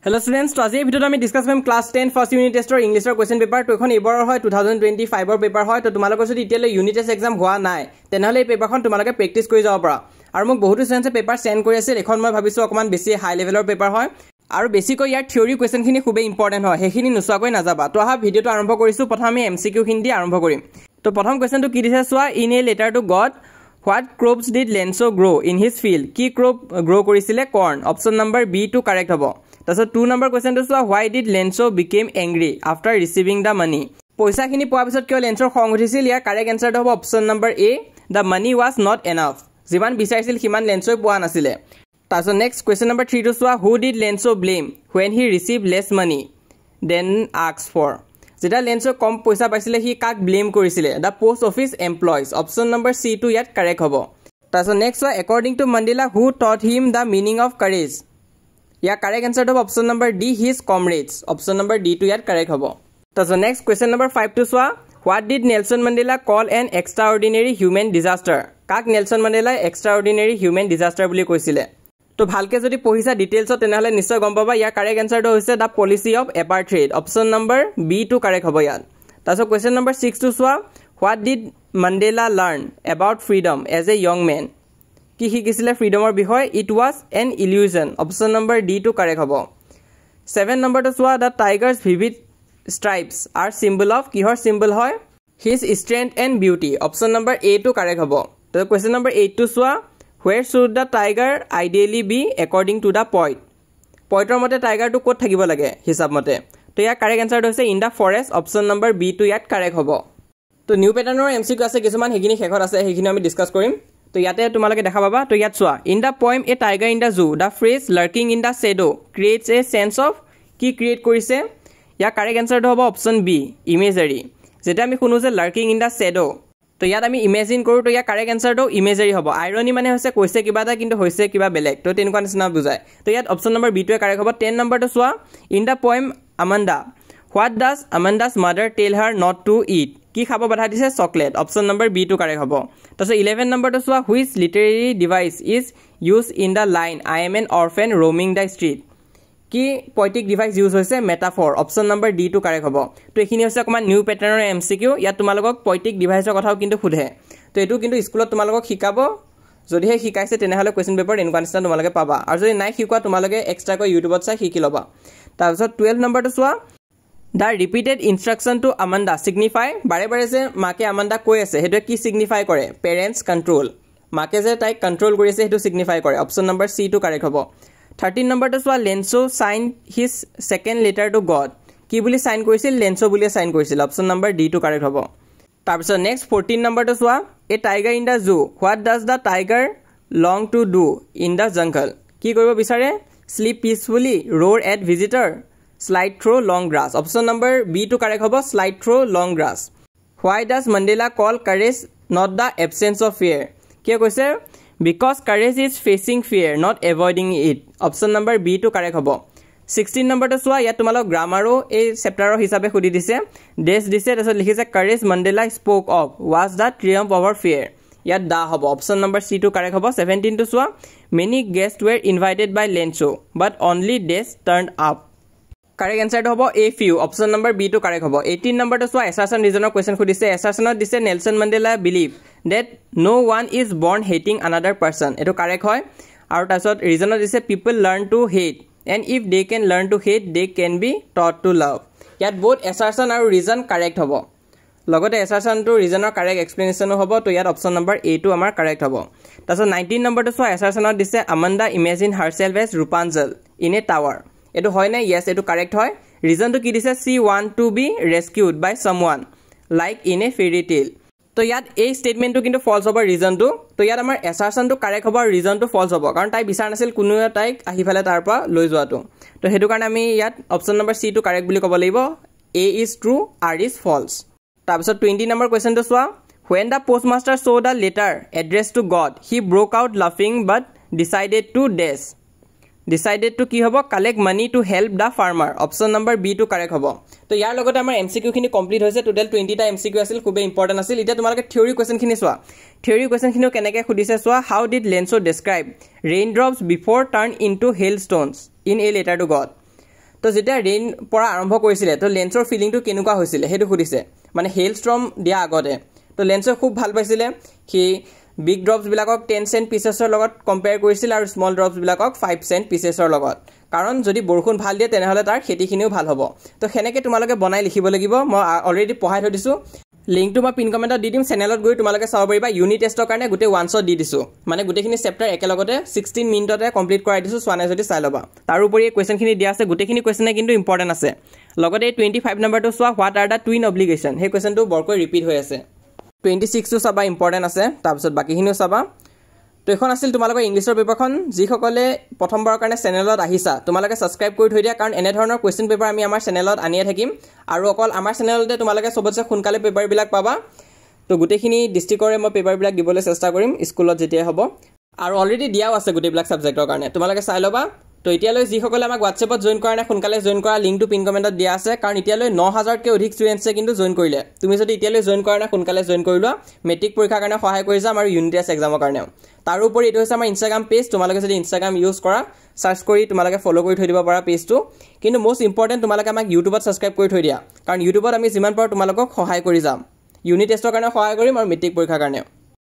Hello students, to আজি ভিডিওত আমি discuss কৰিম ক্লাস 10 ফাৰ্স্ট ইউনিট টেস্টৰ ইংলিশৰ কোৱেশ্চন পেপাৰ তো এখন এবাৰৰ হয় 2025 ৰ পেপাৰ হয় তো তোমালোকৰ যদি ইতিয়ালে ইউনিট টেস্ট এক্সাম হোৱা নাই তেনেহলে এই পেপাৰখন তোমালোকে প্ৰেক্টিস কৰি যাব পাৰা আৰু মোক বহুত স্টুডেন্টে পেপাৰ সেন্ড কৰি আছে এখন মই ভাবিছো অকমান বেছি হাই লেভেলৰ পেপাৰ হয় আৰু বেছিকৈ ইয়াৰ থিওৰি কোৱেশ্চন খিনি খুবেই ইম্পৰ্টেন্ট হয় হেখিনি নুসুৱাকৈ নাযাবা তো আহা ভিডিওটো আৰম্ভ কৰিছো প্ৰথমে এমসিকিউ খিনি দি আৰম্ভ কৰিম তো প্ৰথম কোৱেশ্চনটো কি দিছে সোৱা in a letter to God What crops did Lenzo grow in his field? Ki crop grow korisile corn. Option number B to correct hobo. Taso 2 number question to soa why did Lenzo became angry after receiving the money? Poisa khini poa pisot kyo Lenzo khong uthisil ya correct answer hobo option number A. The money was not enough. Jiman bisaisil himan Lenzo poa nasile. Taso next question number 3 to soa who did Lenzo blame when he received less money than asked for? Jeta Lenzo kom poisa paisile hi kak blame korisile the post office employees option number C to yet correct hobo taso next one according to Mandela who taught him the meaning of courage ya correct answer to option number D his comrades option number D to yet correct hobo taso next question number 5 to swa what did Nelson Mandela call an extraordinary human disaster kak Nelson Mandela extraordinary human disaster boli koisile তো ভালকে যদি পঢ়িছা details তেনেহলে নিশ্চয় গম পাবা ইয়া correct আনসারটো হৈছে the policy of apartheid option number B টু কাৰেক্ট হ'ব ইয়াত তাছত কোৱেশ্চন নাম্বাৰ 6 টু সোৱা what did Mandela learn about freedom as a young man কি শিকিছিলে ফ্ৰীডমৰ বিষয় it was an illusion option number D টু কাৰেক্ট হ'ব 7 নাম্বাৰ টু সোৱা the tigers vivid stripes are symbol of কিহৰ সিম্বল হয় his strength and beauty option number A টু কাৰেক্ট হ'ব তো কোৱেশ্চন নাম্বাৰ 8 টু সোৱা Where should the tiger ideally be according to the poet? Poetor mote tiger to kot thakibo lage hisab mote. To ya correct answer hoise in the forest option number B to yat correct hobo. To new pattern or MCQ ase kisuman hegini shekhor ase hegini ami discuss korim. To yate tumalage dekha baba to yat soa. In the poem A Tiger in the Zoo, the phrase lurking in the shadow creates a sense of ki create korise. Ya correct answer hobo option B imagery. Jeta ami khunu je lurking in the shadow. তো ইয়াত আমি imagine কৰো তো ইয়া correct আনসাৰটো ইমেজাৰি হ'ব irony মানে হৈছে কৈছে কিবা এটা কিন্তু হৈছে কিবা বেলেগ তো তেনেকুৱা নিচিনা বুজায় তো ইয়াত অপশন নম্বৰ বি টো কাৰেক্ট হ'ব 10 নম্বৰটো সোৱা in the poem Amanda what does Amanda's mother tell her not to eat কি খাব বাধা দিছে চকলেট অপশন নম্বৰ বি টো কাৰেক্ট হ'ব তাছত 11 নম্বৰটো সোৱা which literary device is use in the line I am an orphan roaming the street কি poetic device use হৈছে metaphor option number D to correct হ'ব তো এখিনি হৈছে অকমান নিউ প্যাটাৰ্ণৰ এমসিকিউ ইয়াত তোমালোকক poetic deviceৰ কথাও কিন্তু খুধে তো এটো কিন্তু স্কুলত তোমালোকক শিকাব যদিহে শিকাইছে তেনেহলে কোৱেশ্চন পেপাৰ এনেকুৱা নিচিনা তোমালোকে পাবা আৰু যদি নাই শিকোৱা তোমালোকে এক্সট্ৰাকৈ ইউটিউবত চাই শিকি লবা তাৰপিছত 12 নম্বৰটো চোৱা The repeated instruction to Amanda signify বাৰে বাৰে যে মাকে আমান্ডা কৈ আছে হেটো কি সিগনিফাই কৰে পেৰেন্টস কন্ট্ৰোল মাকে যে তাই কন্ট্ৰোল কৰিছে হেটো সিগনিফাই কৰে option number C to correct হ'ব 13 number to soa Lenzo signed his second letter to God ki buli sign korisil Lenzo buli sign korisil option number D to correct hobo tarpiso next 14 number to soa a tiger in the zoo what does the tiger long to do in the jungle ki koribo bisare sleep peacefully roar at visitor slide through long grass option number B to correct hobo slide through long grass why does Mandela call courage not the absence of fear ki koise because courage is facing fear not avoiding it option number B to correct hobo 16 number to soa ya tumalok grammar o ei chapter hisabe khudi dise des dise tasot likhise courage Mandela spoke of was the triumph over fear ya da hobo option number C to correct hobo 17 to soa many guests were invited by Lenzo but only des turned up correct answer hobo a few option number B to correct hobo 18 number to soa assassin reasonor question khudise assassin dise Nelson Mandela believe that no one is born hating another person eto correct hoy aru tasot reason dise people learn to hate and if they can learn to hate they can be taught to love yat both assertion aru reason correct hobo logote assertion to reasonor correct explanation hobo to yat option number A to amar correct hobo tasot 19 number to so assertion dise Amanda imagine herself as Rapunzel in a tower eto hoy na yes eto correct hoy reason to ki dise she want to be rescued by someone like in a fairy tale তো ইয়াত এই স্টেটমেন্টটো কিন্তু false হ'ব ৰিজনটো তো ইয়াত আমাৰ এসাৰশনটো correct হ'ব ৰিজনটো false হ'ব কাৰণ তাই বিচাৰ নাছিল কোনো তাইক আহি ফেলে তাৰ পৰা লৈ যোৱাটো তো হেতু কাৰণে আমি ইয়াত অপচন নম্বৰ C টো কাৰেক্ট বুলি ক'ব লাগিব A is true R is false তাৰপিছত 20 নম্বৰ কোৱেশ্চনটো চোৱা when the postmaster saw the letter addressed to God he broke out laughing but decided to কি হ'ব collect money to help the farmer option number B to correct হ'ব তো ইয়াৰ লগতে আমাৰ MCQ খিনি complete হৈছে টোটাল 20 টা এমসিকিউ আছিল খুব ইম্পৰ্টেন্ট আছিল এটা তোমালোকে থিওৰি কোৱেশ্চন খিনি চোৱা থিওৰি কোৱেশ্চন খিনি কেনেকৈ খুদিছে চোৱা how did Lenzo describe raindrops before turn into hailstones in a letter to God তো যেতিয়া ৰেইন পৰা আৰম্ভ কৰিছিলে তো লেন্সৰ ফিলিংটো কেনেকুৱা হৈছিলে সেইটো সুধিছে মানে হেল ষ্টৰ্ম দিয়া আগতে তো লেন্সে খুব ভাল পাইছিলে কি বিগ ড্ৰপছবিলাকক 10 চেণ্ট পিচেছৰ লগত কম্পেয়াৰ কৰিছিল আৰু স্মল ড্ৰপছবিলাকক 5 চেণ্ট পিচেছৰ লগত কাৰণ যদি বৰষুণ ভাল দিয়ে তেনেহ'লে তাৰ খেতিখিনিও ভাল হ'ব তো সেনেকৈ তোমালোকে বনাই লিখিব লাগিব মই অলৰেডি পঢ়াই থৈ দিছোঁ লিংকটো মই পিন কমেণ্টত দি দিম চেনেলত গৈ তোমালোকে চাব পাৰিবা ইউনিট টেষ্টৰ কাৰণে গোটেই ওৱানছত দি দিছোঁ মানে গোটেইখিনি চেপ্টাৰ একেলগতে 16 মিনিটতে কমপ্লিট কৰাই দিছোঁ চোৱা নাই যদি চাই ল'বা তাৰোপৰি এই কুৱেশ্যনখিনি দিয়া আছে গোটেইখিনি কুৱেশ্যনে কিন্তু ইম্পৰ্টেণ্ট আছে লগতে এই 25 নম্বৰটো চোৱা what are the twin obligation সেই কুৱেশ্যনটো বৰকৈ ৰিপিট হৈ আছে 26টো চাবা ইম্পৰ্টেণ্ট আছে তাৰপিছত বাকীখিনিও চাবা তো এখন আছিল তোমালোকৰ ইংলিছৰ পেপাৰখন যিসকলে প্ৰথমবাৰৰ কাৰণে চেনেলত আহিছা তোমালোকে ছাবস্ক্ৰাইব কৰি থৈ দিয়া কাৰণ এনে ধৰণৰ কুৱেশ্যন পেপাৰ আমি আমাৰ চেনেলত আনিয়ে থাকিম আৰু অকল আমাৰ চেনেলতে তোমালোকে সবতছে সোনকালে পেপাৰবিলাক পাবা তো গোটেইখিনি ডিষ্ট্ৰিক্টৰে মই পেপাৰবিলাক দিবলৈ চেষ্টা কৰিম স্কুলত যেতিয়া হ'ব আৰু অলৰেডি দিয়াও আছে গোটেইবিলাক ছাবজেক্টৰ কাৰণে তোমালোকে চাই ল'বা তো এতিয়ালৈ যিসকলে আমাক হোৱাটছএপত জইন কৰা নাই সোনকালে জইন কৰা লিংকটো পিন কমেণ্টত দিয়া আছে কাৰণ এতিয়ালৈ 9000তকৈ অধিক ষ্টুডেণ্টছে কিন্তু জইন কৰিলে তুমি যদি এতিয়ালৈ জইন কৰা নাই সোনকালে জইন কৰি লোৱা মেট্ৰিক পৰীক্ষাৰ কাৰণে সহায় কৰি যাম আৰু ইউনিট টেষ্ট এক্সামৰ কাৰণেও তাৰোপৰি এইটো হৈছে আমাৰ ইনষ্টাগ্ৰাম পেজ তোমালোকে যদি ইনষ্টাগ্ৰাম ইউজ কৰা সাৰ্চ কৰি তোমালোকে ফলো কৰি থৈ দিব পাৰা পেজটো কিন্তু মোষ্ট ইম্পৰ্টেণ্ট তোমালোকে আমাক ইউটিউবত ছাবস্ক্ৰাইব কৰি থৈ দিয়া কাৰণ ইউটিউবত আমি যিমান পাৰোঁ তোমালোকক সহায় কৰি যাম ইউনিট টেষ্টৰ কাৰণে সহায় কৰিম আৰু মেট্ৰিক পৰীক্ষাৰ কাৰণেও